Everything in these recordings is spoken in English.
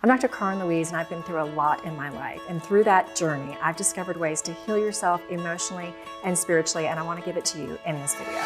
I'm Dr. Karin Luise, and I've been through a lot in my life. And through that journey, I've discovered ways to heal yourself emotionally and spiritually, and I want to give it to you in this video.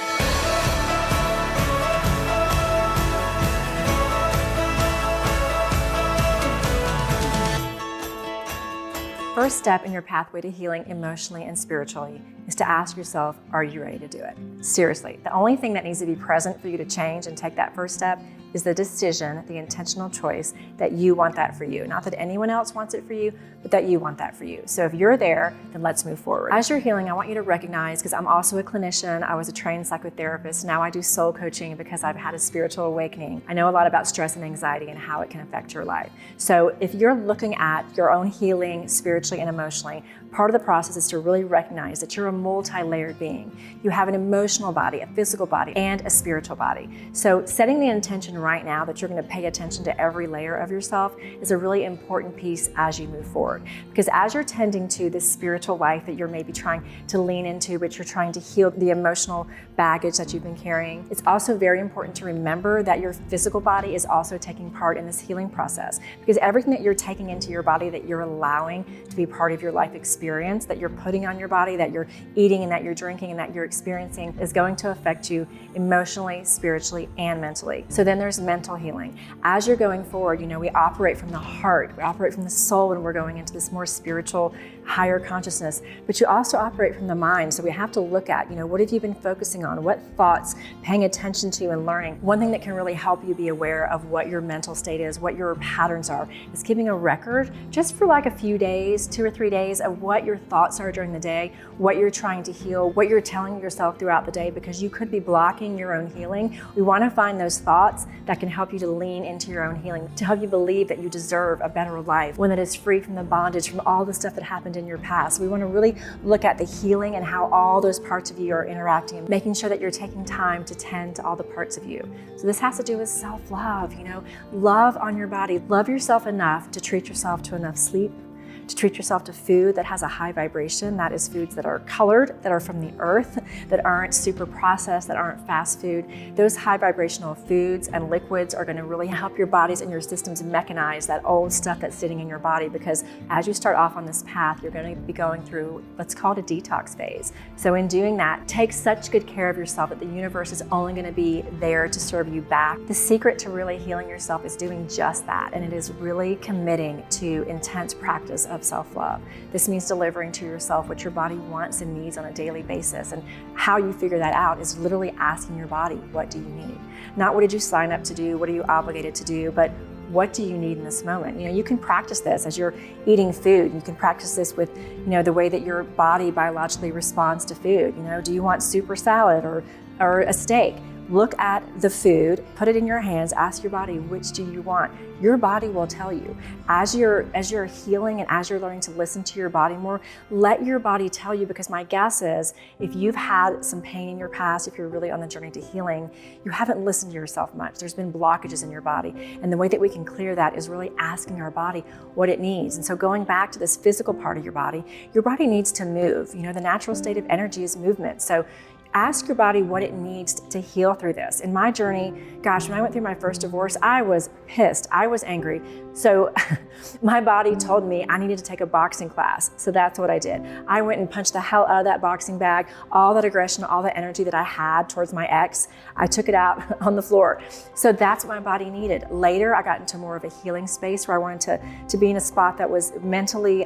First step in your pathway to healing emotionally and spiritually is to ask yourself, are you ready to do it? Seriously, the only thing that needs to be present for you to change and take that first step is the decision, the intentional choice that you want that for you. Not that anyone else wants it for you, but that you want that for you. So if you're there, then let's move forward. As you're healing, I want you to recognize, because I'm also a clinician, I was a trained psychotherapist, now I do soul coaching because I've had a spiritual awakening. I know a lot about stress and anxiety and how it can affect your life. So if you're looking at your own healing spiritually and emotionally, part of the process is to really recognize that you're a multi-layered being. You have an emotional body, a physical body, and a spiritual body. So setting the intention right now that you're going to pay attention to every layer of yourself is a really important piece as you move forward. Because as you're tending to this spiritual life that you're maybe trying to lean into, but you're trying to heal the emotional baggage that you've been carrying, it's also very important to remember that your physical body is also taking part in this healing process. Because everything that you're taking into your body, that you're allowing to be part of your life experience, that you're putting on your body, that you're eating and that you're drinking and that you're experiencing, is going to affect you emotionally, spiritually, and mentally. So then there's mental healing. As you're going forward, we operate from the heart, we operate from the soul when we're going into this more spiritual, higher consciousness, but you also operate from the mind. So we have to look at, what have you been focusing on? What thoughts, paying attention to and learning? One thing that can really help you be aware of what your mental state is, what your patterns are, is keeping a record just for like a few days, 2 or 3 days, of what your thoughts are during the day, what you're trying to heal, what you're telling yourself throughout the day, because you could be blocking your own healing. We want to find those thoughts that can help you to lean into your own healing, to help you believe that you deserve a better life, one that is free from the bondage, from all the stuff that happened in your past. We want to really look at the healing and how all those parts of you are interacting, and making sure that you're taking time to tend to all the parts of you. So this has to do with self-love, love on your body. Love yourself enough to treat yourself to enough sleep, to treat yourself to food that has a high vibration. That is foods that are colored, that are from the earth, that aren't super processed, that aren't fast food. Those high vibrational foods and liquids are going to really help your bodies and your systems mechanize that old stuff that's sitting in your body, because as you start off on this path, you're going to be going through what's called a detox phase. So in doing that, take such good care of yourself that the universe is only going to be there to serve you back. The secret to really healing yourself is doing just that, and it is really committing to intense practice of self-love. This means delivering to yourself what your body wants and needs on a daily basis. And how you figure that out is literally asking your body, what do you need? Not what did you sign up to do, what are you obligated to do, but what do you need in this moment? You can practice this as you're eating food. You can practice this with, the way that your body biologically responds to food. Do you want soup or salad or a steak? Look at the food, put it in your hands, ask your body, which do you want? Your body will tell you. As you're healing and as you're learning to listen to your body more, let your body tell you, because my guess is if you've had some pain in your past, if you're really on the journey to healing, you haven't listened to yourself much. There's been blockages in your body. And the way that we can clear that is really asking our body what it needs. And so going back to this physical part of your body needs to move. The natural state of energy is movement. So ask your body what it needs to heal through this. In my journey, when I went through my first divorce, I was pissed, I was angry. So my body told me I needed to take a boxing class. So that's what I did. I went and punched the hell out of that boxing bag. All that aggression, all that energy that I had towards my ex, I took it out on the floor. So that's what my body needed. Later, I got into more of a healing space where I wanted to be in a spot that was mentally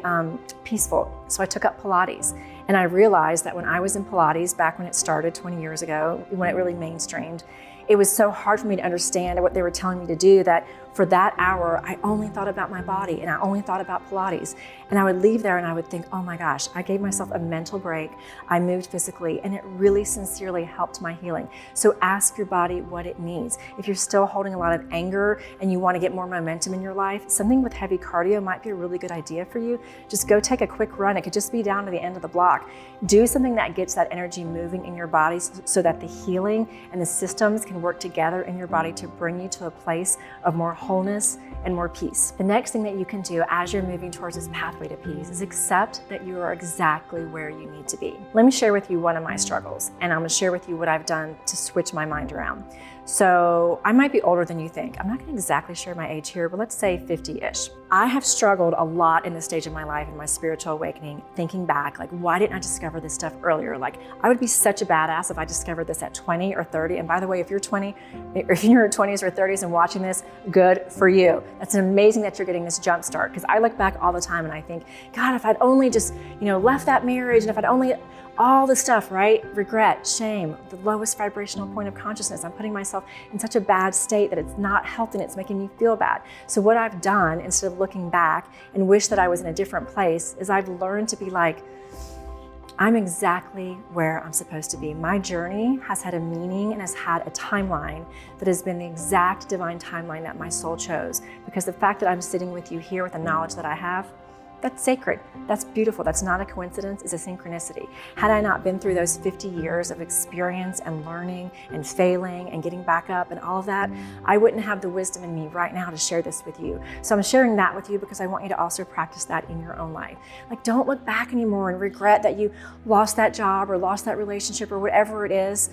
peaceful. So I took up Pilates. And I realized that when I was in Pilates, back when it started 20 years ago, when it really mainstreamed, it was so hard for me to understand what they were telling me to do that for that hour, I only thought about my body and I only thought about Pilates. And I would leave there and I would think, oh my gosh, I gave myself a mental break. I moved physically and it really sincerely helped my healing. So ask your body what it needs. If you're still holding a lot of anger and you want to get more momentum in your life, something with heavy cardio might be a really good idea for you. Just go take a quick run. It could just be down to the end of the block. Do something that gets that energy moving in your body so that the healing and the systems can work together in your body to bring you to a place of more wholeness, and more peace. The next thing that you can do as you're moving towards this pathway to peace is accept that you are exactly where you need to be. Let me share with you one of my struggles, and I'm gonna share with you what I've done to switch my mind around. So I might be older than you think. I'm not gonna exactly share my age here, but let's say 50-ish. I have struggled a lot in this stage of my life, in my spiritual awakening, thinking back, like, why didn't I discover this stuff earlier? Like, I would be such a badass if I discovered this at 20 or 30. And by the way, if you're 20, if you're in your 20s or 30s and watching this, good for you. That's amazing that you're getting this jump start. Because I look back all the time and I think, God, if I'd only just, left that marriage, and if I'd only, all the stuff, right? Regret, shame, the lowest vibrational point of consciousness. I'm putting myself in such a bad state that it's not helping, it's making me feel bad. So what I've done, instead of looking back and wish that I was in a different place, is I've learned to be like, I'm exactly where I'm supposed to be. My journey has had a meaning and has had a timeline that has been the exact divine timeline that my soul chose. Because the fact that I'm sitting with you here with the knowledge that I have, that's sacred, that's beautiful, that's not a coincidence, it's a synchronicity. Had I not been through those 50 years of experience and learning and failing and getting back up and all of that, I wouldn't have the wisdom in me right now to share this with you. So I'm sharing that with you because I want you to also practice that in your own life. Like, don't look back anymore and regret that you lost that job or lost that relationship or whatever it is.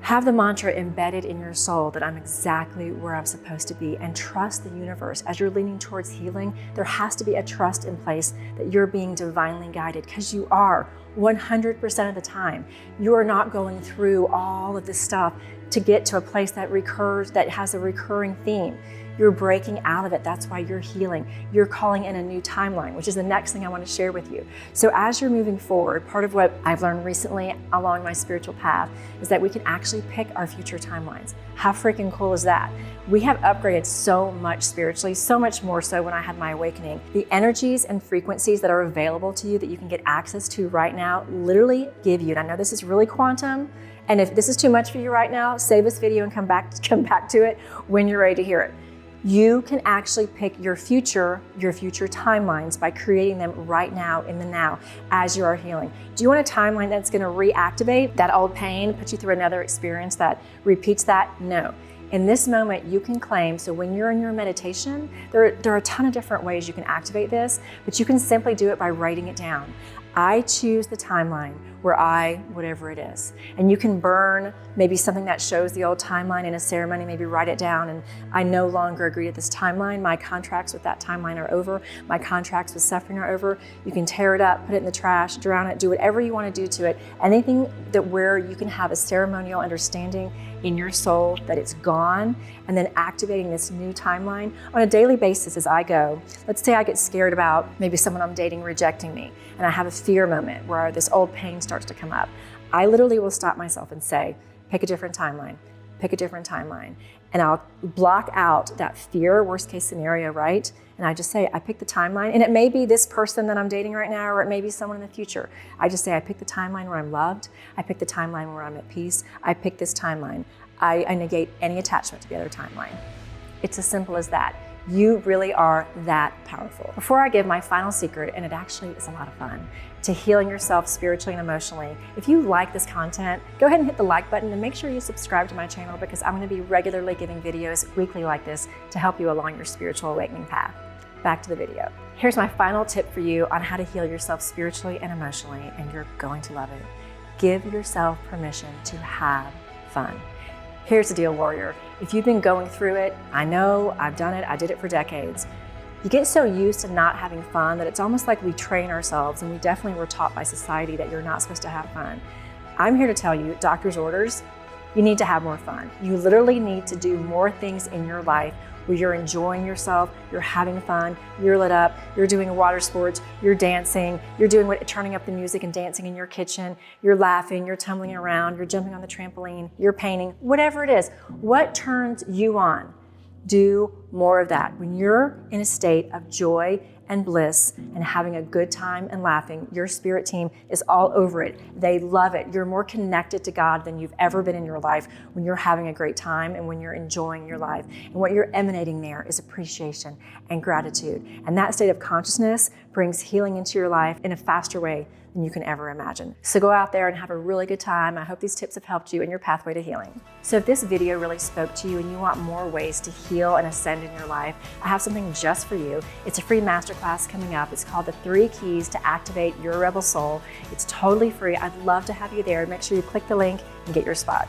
Have the mantra embedded in your soul that I'm exactly where I'm supposed to be, and trust the universe. As you're leaning towards healing, there has to be a trust in place that you're being divinely guided, because you are 100% of the time. You are not going through all of this stuff to get to a place that recurs, that has a recurring theme. You're breaking out of it. That's why you're healing. You're calling in a new timeline, which is the next thing I want to share with you. So as you're moving forward, part of what I've learned recently along my spiritual path is that we can actually pick our future timelines. How freaking cool is that? We have upgraded so much spiritually, so much more so when I had my awakening. The energies and frequencies that are available to you that you can get access to right now literally give you, and I know this is really quantum, and if this is too much for you right now, save this video and come back to it when you're ready to hear it. You can actually pick your future timelines by creating them right now in the now as you are healing. Do you want a timeline that's going to reactivate that old pain, put you through another experience that repeats that? No. In this moment, you can claim, so when you're in your meditation, there are a ton of different ways you can activate this, but you can simply do it by writing it down. I choose the timeline where whatever it is. And you can burn maybe something that shows the old timeline in a ceremony, maybe write it down, and I no longer agree to this timeline. My contracts with that timeline are over. My contracts with suffering are over. You can tear it up, put it in the trash, drown it, do whatever you want to do to it. Anything where you can have a ceremonial understanding in your soul that it's gone, and then activating this new timeline on a daily basis as I go. Let's say I get scared about maybe someone I'm dating rejecting me, and I have a fear moment where this old pain starts to come up. I literally will stop myself and say, pick a different timeline, pick a different timeline. And I'll block out that fear, worst case scenario, right? And I just say, I pick the timeline, and it may be this person that I'm dating right now, or it may be someone in the future. I just say, I pick the timeline where I'm loved. I pick the timeline where I'm at peace. I pick this timeline. I negate any attachment to the other timeline. It's as simple as that. You really are that powerful. Before I give my final secret, and it actually is a lot of fun, to healing yourself spiritually and emotionally, if you like this content, go ahead and hit the like button and make sure you subscribe to my channel, because I'm going to be regularly giving videos weekly like this to help you along your spiritual awakening path. Back to the video. Here's my final tip for you on how to heal yourself spiritually and emotionally, and you're going to love it. Give yourself permission to have fun. Here's the deal, warrior. If you've been going through it, I know, I've done it, I did it for decades. You get so used to not having fun that it's almost like we train ourselves, and we definitely were taught by society that you're not supposed to have fun. I'm here to tell you, doctor's orders, you need to have more fun. You literally need to do more things in your life where you're enjoying yourself, you're having fun, you're lit up, you're doing water sports, you're dancing, you're turning up the music and dancing in your kitchen, you're laughing, you're tumbling around, you're jumping on the trampoline, you're painting, whatever it is. What turns you on? Do more of that. When you're in a state of joy and bliss and having a good time and laughing, your spirit team is all over it. They love it. You're more connected to God than you've ever been in your life when you're having a great time and when you're enjoying your life. And what you're emanating there is appreciation and gratitude. And that state of consciousness brings healing into your life in a faster way than you can ever imagine. So go out there and have a really good time. I hope these tips have helped you in your pathway to healing. So if this video really spoke to you and you want more ways to heal and ascend in your life, I have something just for you. It's a free masterclass coming up. It's called The 3 Keys to Activate Your Rebel Soul. It's totally free. I'd love to have you there. Make sure you click the link and get your spot.